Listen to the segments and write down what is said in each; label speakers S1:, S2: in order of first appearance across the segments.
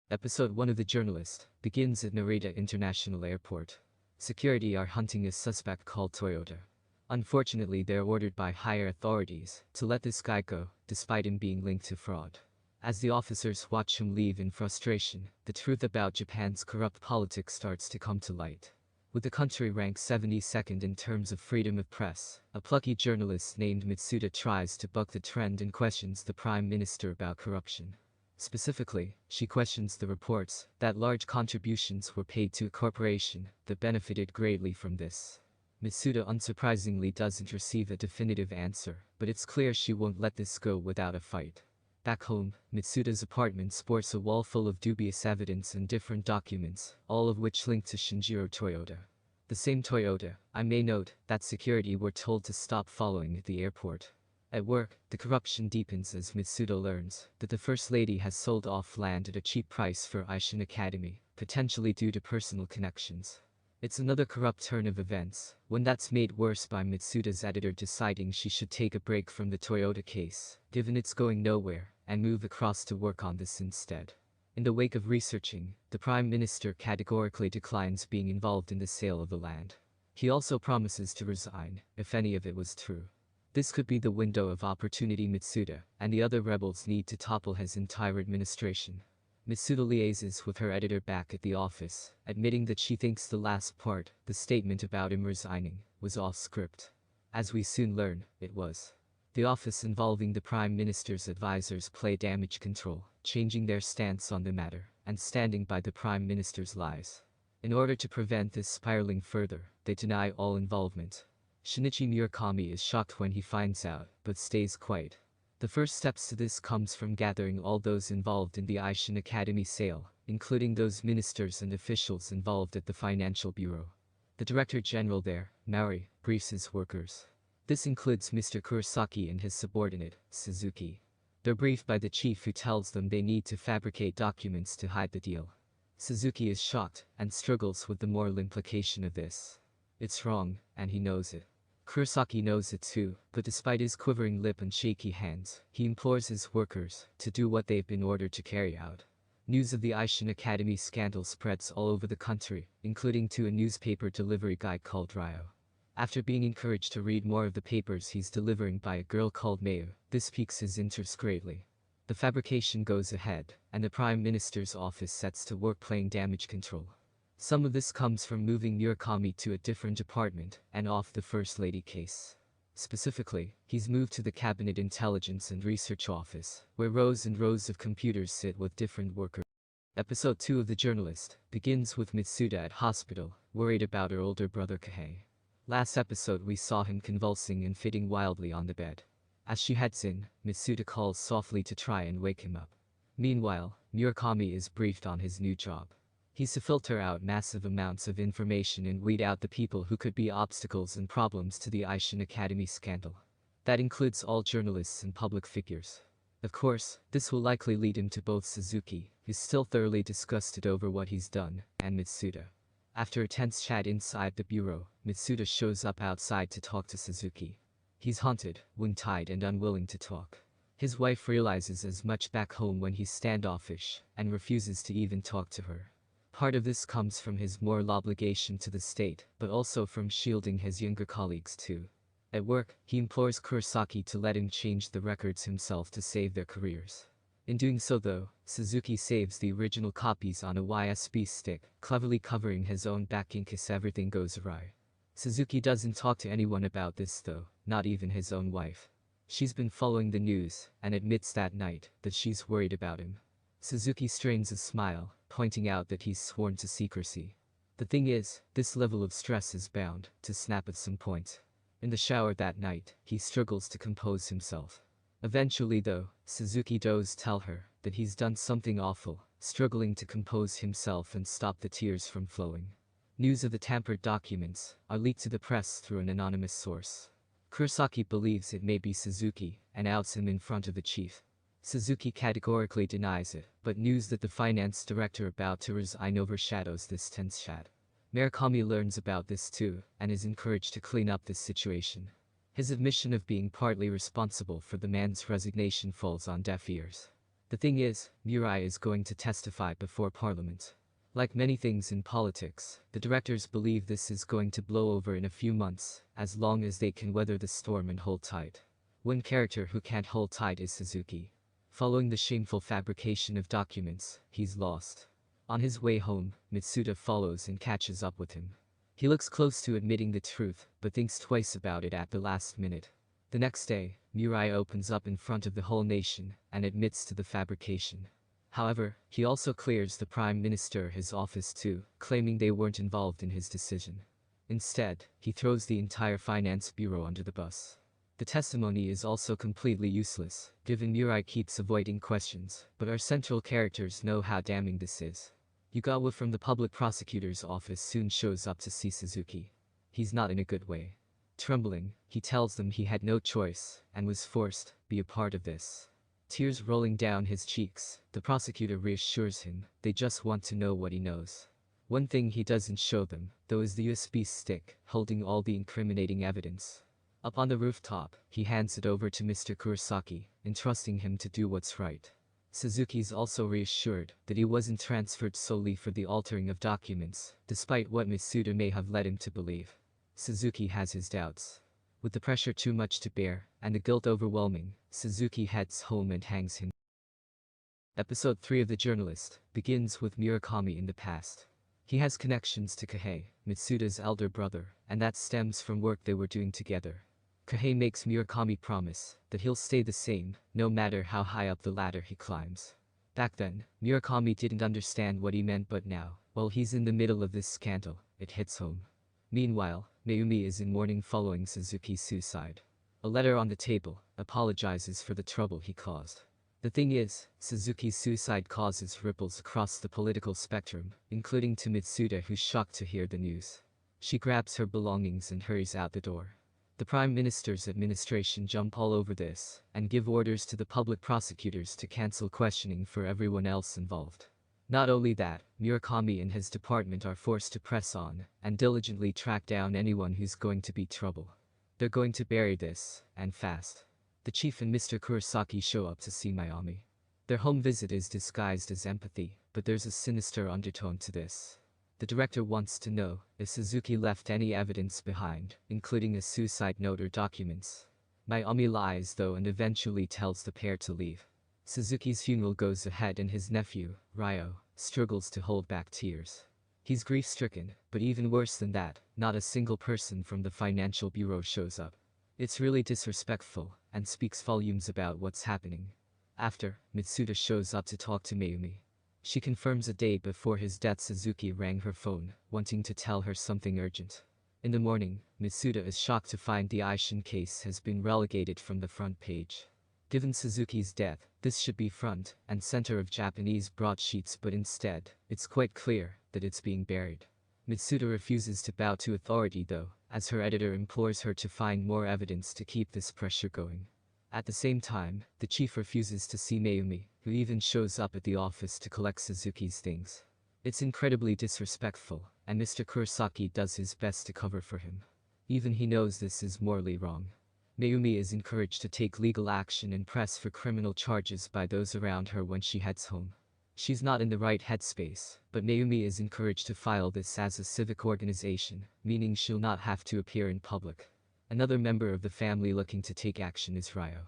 S1: Episode 1 of The Journalist begins at Narita International Airport. Security are hunting a suspect called Toyota. Unfortunately, they're ordered by higher authorities to let this guy go, despite him being linked to fraud. As the officers watch him leave in frustration, the truth about Japan's corrupt politics starts to come to light. With the country ranked 72nd in terms of freedom of press, a plucky journalist named Mitsuda tries to buck the trend and questions the prime minister about corruption. Specifically, she questions the reports that large contributions were paid to a corporation that benefited greatly from this. Mitsuda unsurprisingly doesn't receive a definitive answer, but it's clear she won't let this go without a fight. Back home, Mitsuda's apartment sports a wall full of dubious evidence and different documents, all of which link to Shinjiro Toyota. The same Toyota, I may note, that security were told to stop following at the airport. At work, the corruption deepens as Mitsuda learns that the First Lady has sold off land at a cheap price for Aishin Academy, potentially due to personal connections. It's another corrupt turn of events, one that's made worse by Mitsuda's editor deciding she should take a break from the Toyota case, given it's going nowhere, and move across to work on this instead. In the wake of researching, the Prime Minister categorically declines being involved in the sale of the land. He also promises to resign, if any of it was true. This could be the window of opportunity Mitsuda and the other rebels need to topple his entire administration. Mitsuda liaises with her editor back at the office, admitting that she thinks the last part, the statement about him resigning, was off script. As we soon learn, it was. The office involving the Prime Minister's advisors play damage control, changing their stance on the matter, and standing by the Prime Minister's lies. In order to prevent this spiraling further, they deny all involvement. Shinichi Murakami is shocked when he finds out, but stays quiet. The first steps to this comes from gathering all those involved in the Aishin Academy sale, including those ministers and officials involved at the Financial Bureau. The Director General there, Maori, briefs his workers. This includes Mr. Kurosaki and his subordinate, Suzuki. They're briefed by the chief who tells them they need to fabricate documents to hide the deal. Suzuki is shocked and struggles with the moral implication of this. It's wrong, and he knows it. Kurosaki knows it too, but despite his quivering lip and shaky hands, he implores his workers to do what they've been ordered to carry out. News of the Aishin Academy scandal spreads all over the country, including to a newspaper delivery guy called Ryo. After being encouraged to read more of the papers he's delivering by a girl called Mayu, this piques his interest greatly. The fabrication goes ahead, and the Prime Minister's office sets to work playing damage control. Some of this comes from moving Murakami to a different department and off the First Lady case. Specifically, he's moved to the Cabinet Intelligence and Research Office, where rows and rows of computers sit with different workers. Episode 2 of The Journalist begins with Mitsuda at hospital, worried about her older brother Kahei. Last episode we saw him convulsing and fitting wildly on the bed. As she heads in, Mitsuda calls softly to try and wake him up. Meanwhile, Murakami is briefed on his new job. He's to filter out massive amounts of information and weed out the people who could be obstacles and problems to the Aishin Academy scandal. That includes all journalists and public figures. Of course, this will likely lead him to both Suzuki, who's still thoroughly disgusted over what he's done, and Mitsuda. After a tense chat inside the bureau, Mitsuda shows up outside to talk to Suzuki. He's haunted, wing-tied and unwilling to talk. His wife realizes as much back home when he's standoffish, and refuses to even talk to her. Part of this comes from his moral obligation to the state, but also from shielding his younger colleagues too. At work, he implores Kurosaki to let him change the records himself to save their careers. In doing so though, Suzuki saves the original copies on a USB stick, cleverly covering his own back in case everything goes awry. Suzuki doesn't talk to anyone about this though, not even his own wife. She's been following the news, and admits that night that she's worried about him. Suzuki strains a smile, pointing out that he's sworn to secrecy. The thing is, this level of stress is bound to snap at some point. In the shower that night, he struggles to compose himself. Eventually though, Suzuki does tell her that he's done something awful, struggling to compose himself and stop the tears from flowing. News of the tampered documents are leaked to the press through an anonymous source. Kurosaki believes it may be Suzuki, and outs him in front of the chief. Suzuki categorically denies it, but news that the finance director about to resign overshadows this tense chat. Murakami learns about this too, and is encouraged to clean up this situation. His admission of being partly responsible for the man's resignation falls on deaf ears. The thing is, Murai is going to testify before Parliament. Like many things in politics, the directors believe this is going to blow over in a few months, as long as they can weather the storm and hold tight. One character who can't hold tight is Suzuki. Following the shameful fabrication of documents, he's lost. On his way home, Mitsuda follows and catches up with him. He looks close to admitting the truth, but thinks twice about it at the last minute. The next day, Murai opens up in front of the whole nation and admits to the fabrication. However, he also clears the Prime Minister his office too, claiming they weren't involved in his decision. Instead, he throws the entire Finance Bureau under the bus. The testimony is also completely useless, given Murai keeps avoiding questions, but our central characters know how damning this is. Yugawa from the public prosecutor's office soon shows up to see Suzuki. He's not in a good way. Trembling, he tells them he had no choice, and was forced to be a part of this. Tears rolling down his cheeks, the prosecutor reassures him, they just want to know what he knows. One thing he doesn't show them, though, is the USB stick, holding all the incriminating evidence. Up on the rooftop, he hands it over to Mr. Kurosaki, entrusting him to do what's right. Suzuki's also reassured that he wasn't transferred solely for the altering of documents, despite what Mitsuda may have led him to believe. Suzuki has his doubts. With the pressure too much to bear, and the guilt overwhelming, Suzuki heads home and hangs him. Episode 3 of The Journalist begins with Murakami in the past. He has connections to Kahei, Mitsuda's elder brother, and that stems from work they were doing together. Kahei makes Murakami promise that he'll stay the same, no matter how high up the ladder he climbs. Back then, Murakami didn't understand what he meant, but now, while he's in the middle of this scandal, it hits home. Meanwhile, Mayumi is in mourning following Suzuki's suicide. A letter on the table apologizes for the trouble he caused. The thing is, Suzuki's suicide causes ripples across the political spectrum, including to Mitsuda, who's shocked to hear the news. She grabs her belongings and hurries out the door. The Prime Minister's administration jump all over this, and give orders to the public prosecutors to cancel questioning for everyone else involved. Not only that, Murakami and his department are forced to press on, and diligently track down anyone who's going to be trouble. They're going to bury this, and fast. The chief and Mr. Kurosaki show up to see Mayumi. Their home visit is disguised as empathy, but there's a sinister undertone to this. The director wants to know if Suzuki left any evidence behind, including a suicide note or documents. Mayumi lies though and eventually tells the pair to leave. Suzuki's funeral goes ahead and his nephew, Ryo, struggles to hold back tears. He's grief-stricken, but even worse than that, not a single person from the Financial Bureau shows up. It's really disrespectful, and speaks volumes about what's happening. After, Mitsuda shows up to talk to Mayumi. She confirms a day before his death Suzuki rang her phone, wanting to tell her something urgent. In the morning, Mitsuda is shocked to find the Aishin case has been relegated from the front page. Given Suzuki's death, this should be front and center of Japanese broadsheets, but instead, it's quite clear that it's being buried. Mitsuda refuses to bow to authority though, as her editor implores her to find more evidence to keep this pressure going. At the same time, the chief refuses to see Mayumi, who even shows up at the office to collect Suzuki's things. It's incredibly disrespectful, and Mr. Kurosaki does his best to cover for him. Even he knows this is morally wrong. Mayumi is encouraged to take legal action and press for criminal charges by those around her when she heads home. She's not in the right headspace, but Mayumi is encouraged to file this as a civic organization, meaning she'll not have to appear in public. Another member of the family looking to take action is Ryo.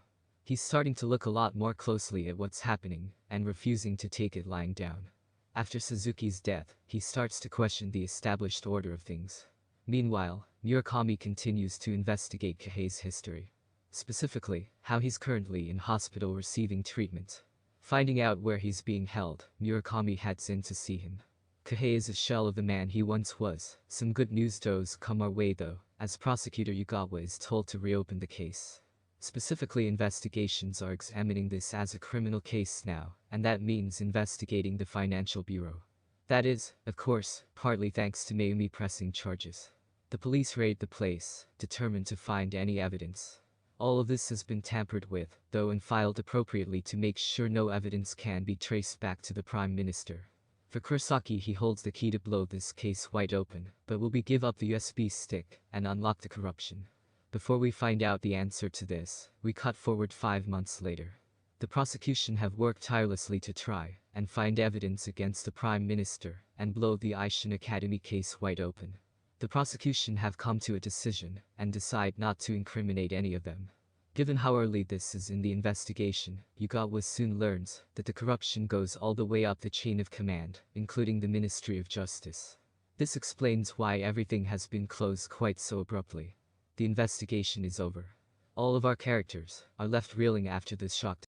S1: He's starting to look a lot more closely at what's happening, and refusing to take it lying down. After Suzuki's death, he starts to question the established order of things. Meanwhile, Murakami continues to investigate Kahei's history. Specifically, how he's currently in hospital receiving treatment. Finding out where he's being held, Murakami heads in to see him. Kahei is a shell of the man he once was. Some good news does come our way though, as prosecutor Yugawa is told to reopen the case. Specifically, investigations are examining this as a criminal case now, and that means investigating the Financial Bureau. That is, of course, partly thanks to Mayumi pressing charges. The police raid the place, determined to find any evidence. All of this has been tampered with, though, and filed appropriately to make sure no evidence can be traced back to the Prime Minister. For Kurosaki, he holds the key to blow this case wide open, but will give up the USB stick and unlock the corruption. Before we find out the answer to this, we cut forward 5 months later. The prosecution have worked tirelessly to try and find evidence against the Prime Minister and blow the Aishin Academy case wide open. The prosecution have come to a decision and decide not to incriminate any of them. Given how early this is in the investigation, Yugawa soon learns that the corruption goes all the way up the chain of command, including the Ministry of Justice. This explains why everything has been closed quite so abruptly. The investigation is over. All of our characters are left reeling after this shock.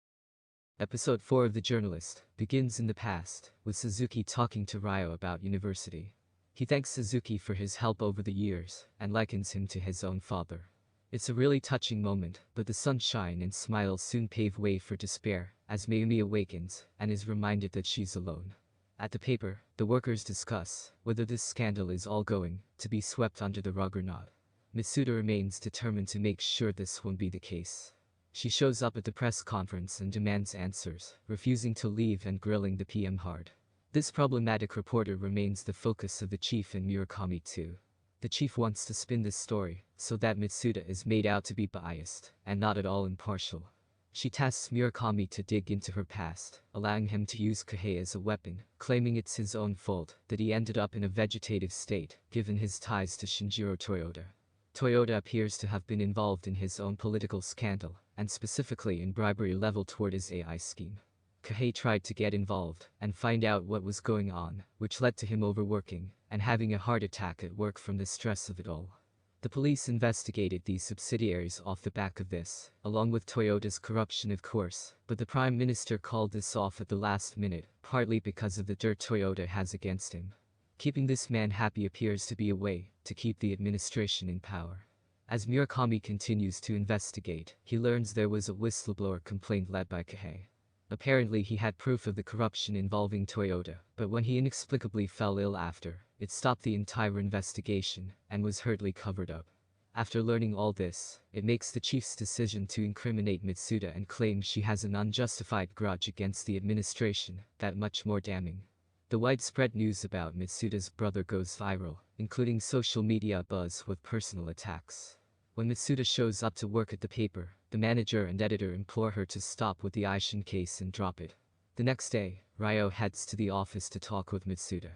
S1: Episode 4 of The Journalist begins in the past, with Suzuki talking to Ryo about university. He thanks Suzuki for his help over the years, and likens him to his own father. It's a really touching moment, but the sunshine and smiles soon pave way for despair, as Mayumi awakens, and is reminded that she's alone. At the paper, the workers discuss whether this scandal is all going to be swept under the rug or not. Mitsuda remains determined to make sure this won't be the case. She shows up at the press conference and demands answers, refusing to leave and grilling the PM hard. This problematic reporter remains the focus of the chief and Murakami too. The chief wants to spin this story so that Mitsuda is made out to be biased and not at all impartial. She tasks Murakami to dig into her past, allowing him to use Kohei as a weapon, claiming it's his own fault that he ended up in a vegetative state, given his ties to Shinjiro Toyota. Toyota appears to have been involved in his own political scandal, and specifically in bribery level toward his AI scheme. Kohei tried to get involved and find out what was going on, which led to him overworking and having a heart attack at work from the stress of it all. The police investigated these subsidiaries off the back of this, along with Toyota's corruption of course, but the Prime Minister called this off at the last minute, partly because of the dirt Toyota has against him. Keeping this man happy appears to be a way to keep the administration in power. As Murakami continues to investigate, he learns there was a whistleblower complaint led by Kohei. Apparently he had proof of the corruption involving Toyota, but when he inexplicably fell ill after, it stopped the entire investigation and was hurriedly covered up. After learning all this, it makes the chief's decision to incriminate Mitsuda and claim she has an unjustified grudge against the administration that much more damning. The widespread news about Mitsuda's brother goes viral, including social media buzz with personal attacks. When Mitsuda shows up to work at the paper, the manager and editor implore her to stop with the Aishin case and drop it. The next day, Ryo heads to the office to talk with Mitsuda.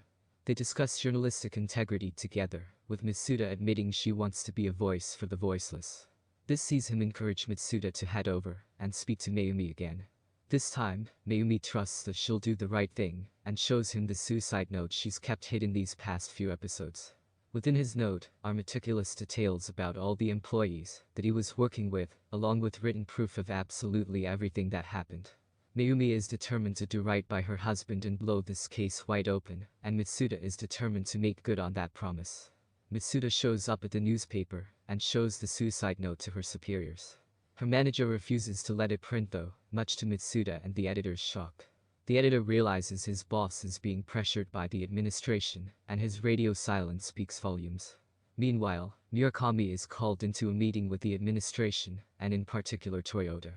S1: They discuss journalistic integrity together, with Mitsuda admitting she wants to be a voice for the voiceless. This sees him encourage Mitsuda to head over and speak to Mayumi again. This time, Mayumi trusts that she'll do the right thing and shows him the suicide note she's kept hidden these past few episodes. Within his note are meticulous details about all the employees that he was working with, along with written proof of absolutely everything that happened. Mayumi is determined to do right by her husband and blow this case wide open, and Mitsuda is determined to make good on that promise. Mitsuda shows up at the newspaper and shows the suicide note to her superiors. Her manager refuses to let it print though, much to Mitsuda and the editor's shock. The editor realizes his boss is being pressured by the administration, and his radio silence speaks volumes. Meanwhile, Murakami is called into a meeting with the administration, and in particular Toyota.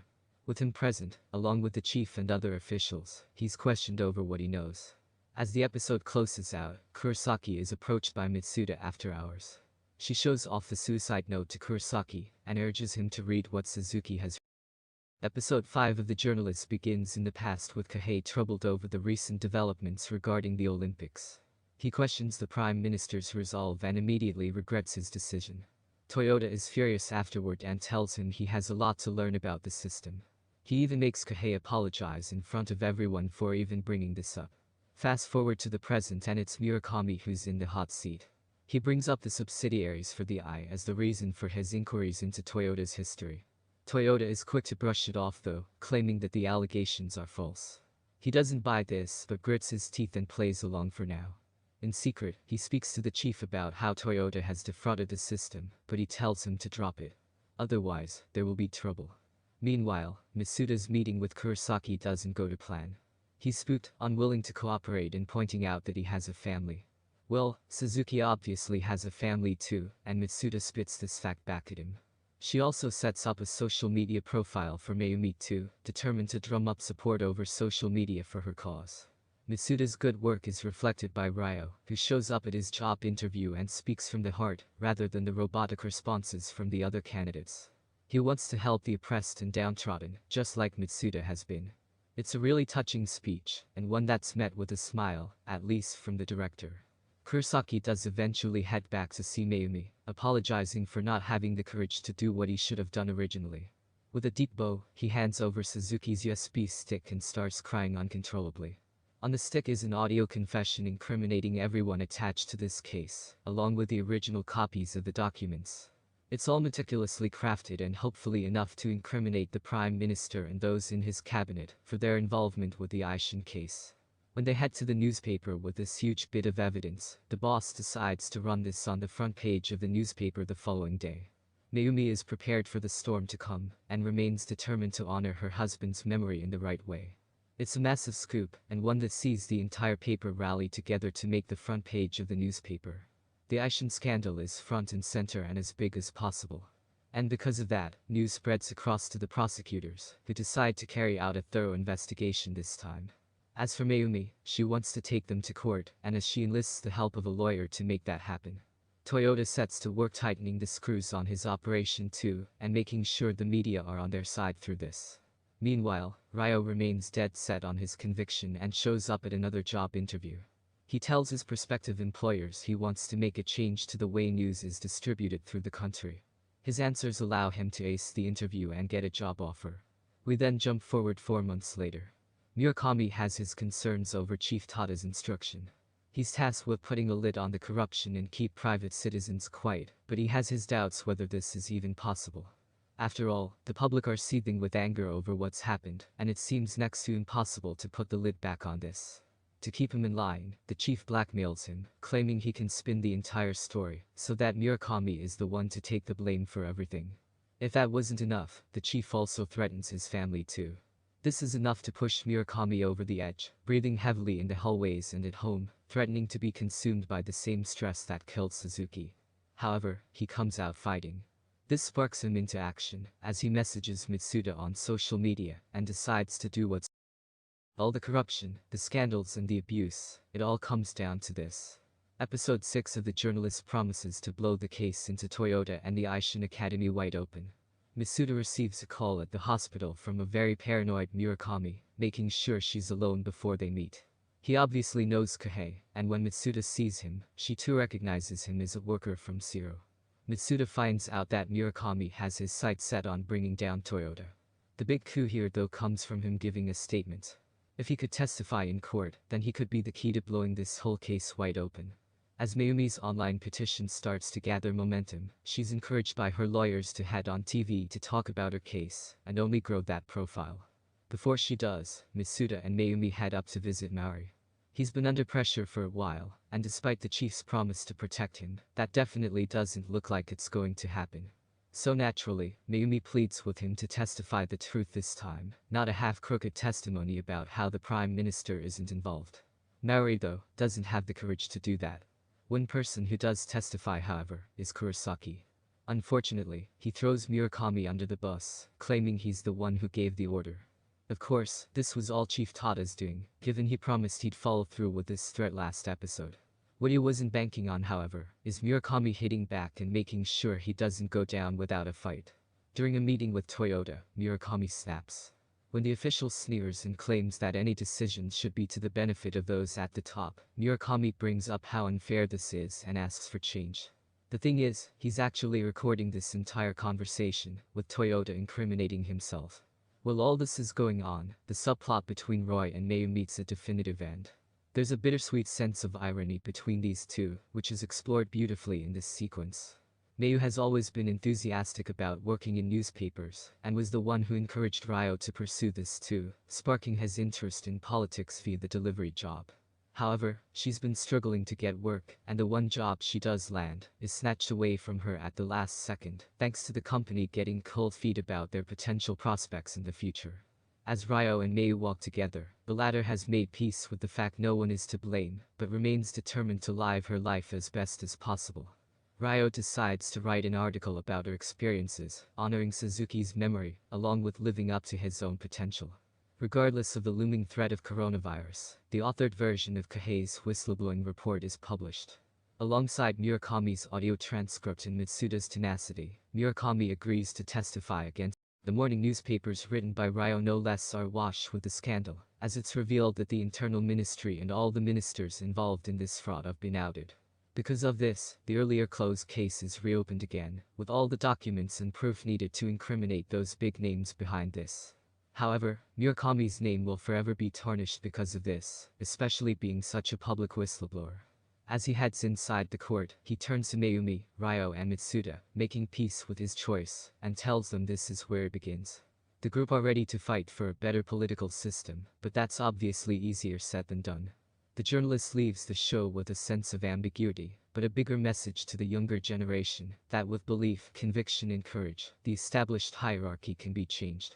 S1: With him present, along with the chief and other officials, he's questioned over what he knows. As the episode closes out, Kurosaki is approached by Mitsuda after hours. She shows off the suicide note to Kurosaki, and urges him to read what Suzuki has. Episode 5 of The Journalist begins in the past with Kohei troubled over the recent developments regarding the Olympics. He questions the Prime Minister's resolve and immediately regrets his decision. Toyota is furious afterward and tells him he has a lot to learn about the system. He even makes Kohei apologize in front of everyone for even bringing this up. Fast forward to the present and it's Murakami who's in the hot seat. He brings up the subsidiaries for the eye as the reason for his inquiries into Toyota's history. Toyota is quick to brush it off though, claiming that the allegations are false. He doesn't buy this but grits his teeth and plays along for now. In secret, he speaks to the chief about how Toyota has defrauded the system, but he tells him to drop it. Otherwise, there will be trouble. Meanwhile, Mitsuda's meeting with Kurosaki doesn't go to plan. He's spooked, unwilling to cooperate and pointing out that he has a family. Well, Suzuki obviously has a family too, and Mitsuda spits this fact back at him. She also sets up a social media profile for Mayumi too, determined to drum up support over social media for her cause. Mitsuda's good work is reflected by Ryo, who shows up at his job interview and speaks from the heart, rather than the robotic responses from the other candidates. He wants to help the oppressed and downtrodden, just like Mitsuda has been. It's a really touching speech, and one that's met with a smile, at least from the director. Kurosaki does eventually head back to see Mayumi, apologizing for not having the courage to do what he should have done originally. With a deep bow, he hands over Suzuki's USB stick and starts crying uncontrollably. On the stick is an audio confession incriminating everyone attached to this case, along with the original copies of the documents. It's all meticulously crafted and hopefully enough to incriminate the Prime Minister and those in his cabinet for their involvement with the Aishin case. When they head to the newspaper with this huge bit of evidence, the boss decides to run this on the front page of the newspaper the following day. Mayumi is prepared for the storm to come, and remains determined to honor her husband's memory in the right way. It's a massive scoop, and one that sees the entire paper rally together to make the front page of the newspaper. The Aishin scandal is front and center and as big as possible. And because of that, news spreads across to the prosecutors, who decide to carry out a thorough investigation this time. As for Mayumi, she wants to take them to court, and as she enlists the help of a lawyer to make that happen. Toyota sets to work tightening the screws on his operation too, and making sure the media are on their side through this. Meanwhile, Ryo remains dead set on his conviction and shows up at another job interview. He tells his prospective employers he wants to make a change to the way news is distributed through the country. His answers allow him to ace the interview and get a job offer. We then jump forward 4 months later. Murakami has his concerns over Chief Tada's instruction. He's tasked with putting a lid on the corruption and keep private citizens quiet, but he has his doubts whether this is even possible. After all, the public are seething with anger over what's happened, and it seems next to impossible to put the lid back on this. To keep him in line, the chief blackmails him, claiming he can spin the entire story, so that Murakami is the one to take the blame for everything. If that wasn't enough, the chief also threatens his family too. This is enough to push Murakami over the edge, breathing heavily in the hallways and at home, threatening to be consumed by the same stress that killed Suzuki. However, he comes out fighting. This sparks him into action, as he messages Mitsuda on social media, and decides to do what's all the corruption, the scandals and the abuse, it all comes down to this. Episode 6 of The Journalist promises to blow the case into Toyota and the Aishin Academy wide open. Mitsuda receives a call at the hospital from a very paranoid Murakami, making sure she's alone before they meet. He obviously knows Kohei, and when Mitsuda sees him, she too recognizes him as a worker from Zero. Mitsuda finds out that Murakami has his sights set on bringing down Toyota. The big coup here though comes from him giving a statement. If he could testify in court, then he could be the key to blowing this whole case wide open. As Mayumi's online petition starts to gather momentum, she's encouraged by her lawyers to head on TV to talk about her case, and only grow that profile. Before she does, Mitsuda and Mayumi head up to visit Maori. He's been under pressure for a while, and despite the chief's promise to protect him, that definitely doesn't look like it's going to happen. So naturally, Mayumi pleads with him to testify the truth this time, not a half-crooked testimony about how the Prime Minister isn't involved. Maori, though, doesn't have the courage to do that. One person who does testify, however, is Kurosaki. Unfortunately, he throws Murakami under the bus, claiming he's the one who gave the order. Of course, this was all Chief Tada's doing, given he promised he'd follow through with this threat last episode. What he wasn't banking on, however, is Murakami hitting back and making sure he doesn't go down without a fight. During a meeting with Toyota, Murakami snaps. When the official sneers and claims that any decisions should be to the benefit of those at the top, Murakami brings up how unfair this is and asks for change. The thing is, he's actually recording this entire conversation, with Toyota incriminating himself. While all this is going on, the subplot between Roy and Mayu meets a definitive end. There's a bittersweet sense of irony between these two, which is explored beautifully in this sequence. Mayu has always been enthusiastic about working in newspapers, and was the one who encouraged Ryo to pursue this too, sparking his interest in politics via the delivery job. However, she's been struggling to get work, and the one job she does land is snatched away from her at the last second, thanks to the company getting cold feet about their potential prospects in the future. As Ryo and Mayu walk together, the latter has made peace with the fact no one is to blame, but remains determined to live her life as best as possible. Ryo decides to write an article about her experiences, honoring Suzuki's memory, along with living up to his own potential. Regardless of the looming threat of coronavirus, the authored version of Kohei's whistleblowing report is published. Alongside Murakami's audio transcript and Mitsuda's tenacity, Murakami agrees to testify against the morning newspapers written by Ryo no less are awash with the scandal, as it's revealed that the internal ministry and all the ministers involved in this fraud have been outed. Because of this, the earlier closed case is reopened again, with all the documents and proof needed to incriminate those big names behind this. However, Murakami's name will forever be tarnished because of this, especially being such a public whistleblower. As he heads inside the court, he turns to Mayumi, Ryo and Mitsuda, making peace with his choice, and tells them this is where it begins. The group are ready to fight for a better political system, but that's obviously easier said than done. The journalist leaves the show with a sense of ambiguity, but a bigger message to the younger generation, that with belief, conviction and courage, the established hierarchy can be changed.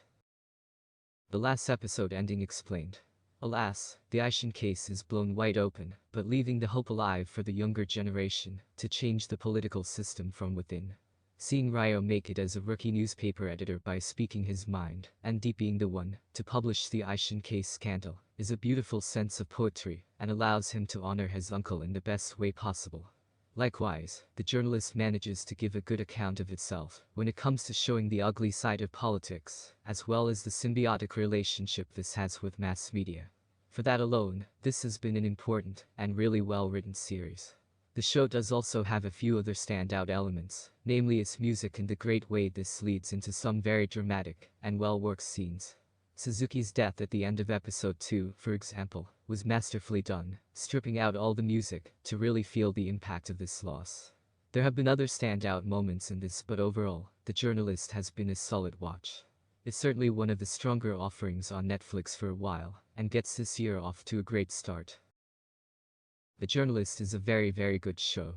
S1: The last episode ending explained. Alas, the Aishin case is blown wide open, but leaving the hope alive for the younger generation to change the political system from within. Seeing Ryo make it as a rookie newspaper editor by speaking his mind, and Deep being the one to publish the Aishin case scandal, is a beautiful sense of poetry, and allows him to honor his uncle in the best way possible. Likewise, the journalist manages to give a good account of itself when it comes to showing the ugly side of politics, as well as the symbiotic relationship this has with mass media. For that alone, this has been an important and really well-written series. The show does also have a few other standout elements, namely its music and the great way this leads into some very dramatic and well-worked scenes. Suzuki's death at the end of episode 2, for example, was masterfully done, stripping out all the music to really feel the impact of this loss. There have been other standout moments in this, but overall, The Journalist has been a solid watch. It's certainly one of the stronger offerings on Netflix for a while, and gets this year off to a great start. The Journalist is a very good show.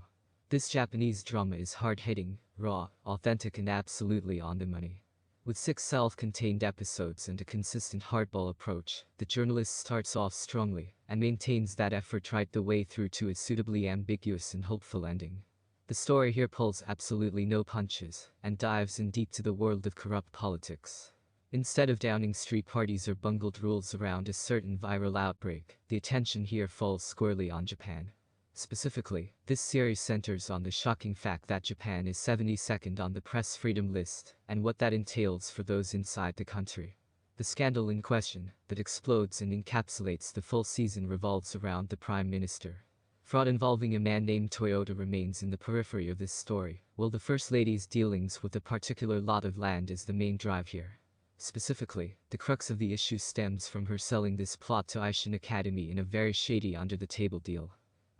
S1: This Japanese drama is hard-hitting, raw, authentic and absolutely on the money. With 6 self-contained episodes and a consistent hardball approach, The Journalist starts off strongly, and maintains that effort right the way through to a suitably ambiguous and hopeful ending. The story here pulls absolutely no punches, and dives in deep to the world of corrupt politics. Instead of downing street parties or bungled rules around a certain viral outbreak, the attention here falls squarely on Japan. Specifically, this series centers on the shocking fact that Japan is 72nd on the press freedom list, and what that entails for those inside the country. The scandal in question, that explodes and encapsulates the full season, revolves around the Prime Minister. Fraud involving a man named Toyota remains in the periphery of this story, while the First Lady's dealings with a particular lot of land is the main drive here. Specifically, the crux of the issue stems from her selling this plot to Aishin Academy in a very shady under-the-table deal.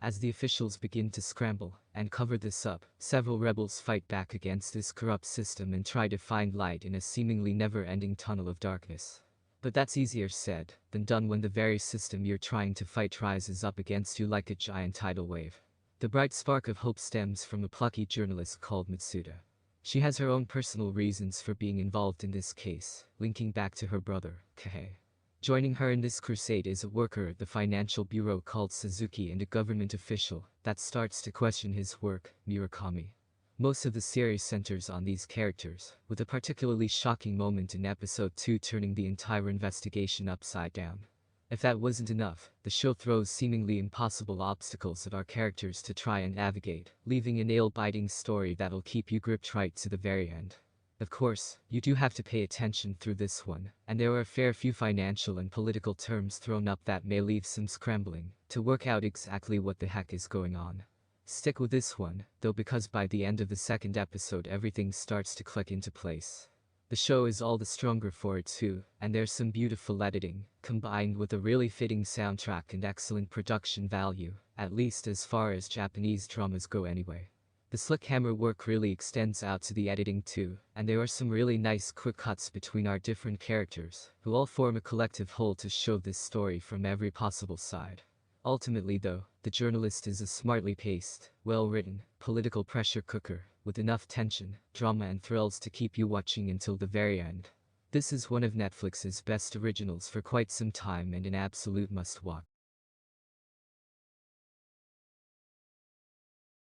S1: As the officials begin to scramble and cover this up, several rebels fight back against this corrupt system and try to find light in a seemingly never-ending tunnel of darkness. But that's easier said than done when the very system you're trying to fight rises up against you like a giant tidal wave. The bright spark of hope stems from a plucky journalist called Mitsuda. She has her own personal reasons for being involved in this case, linking back to her brother, Kei. Joining her in this crusade is a worker at the financial bureau called Suzuki and a government official that starts to question his work, Murakami. Most of the series centers on these characters, with a particularly shocking moment in episode 2 turning the entire investigation upside down. If that wasn't enough, the show throws seemingly impossible obstacles at our characters to try and navigate, leaving a nail-biting story that'll keep you gripped right to the very end. Of course, you do have to pay attention through this one, and there are a fair few financial and political terms thrown up that may leave some scrambling to work out exactly what the heck is going on. Stick with this one, though, because by the end of the second episode everything starts to click into place. The show is all the stronger for it too, and there's some beautiful editing, combined with a really fitting soundtrack and excellent production value, at least as far as Japanese dramas go anyway. The slick camera work really extends out to the editing too, and there are some really nice quick cuts between our different characters, who all form a collective whole to show this story from every possible side. Ultimately though, The Journalist is a smartly paced, well-written, political pressure cooker, with enough tension, drama and thrills to keep you watching until the very end. This is one of Netflix's best originals for quite some time and an absolute must-watch.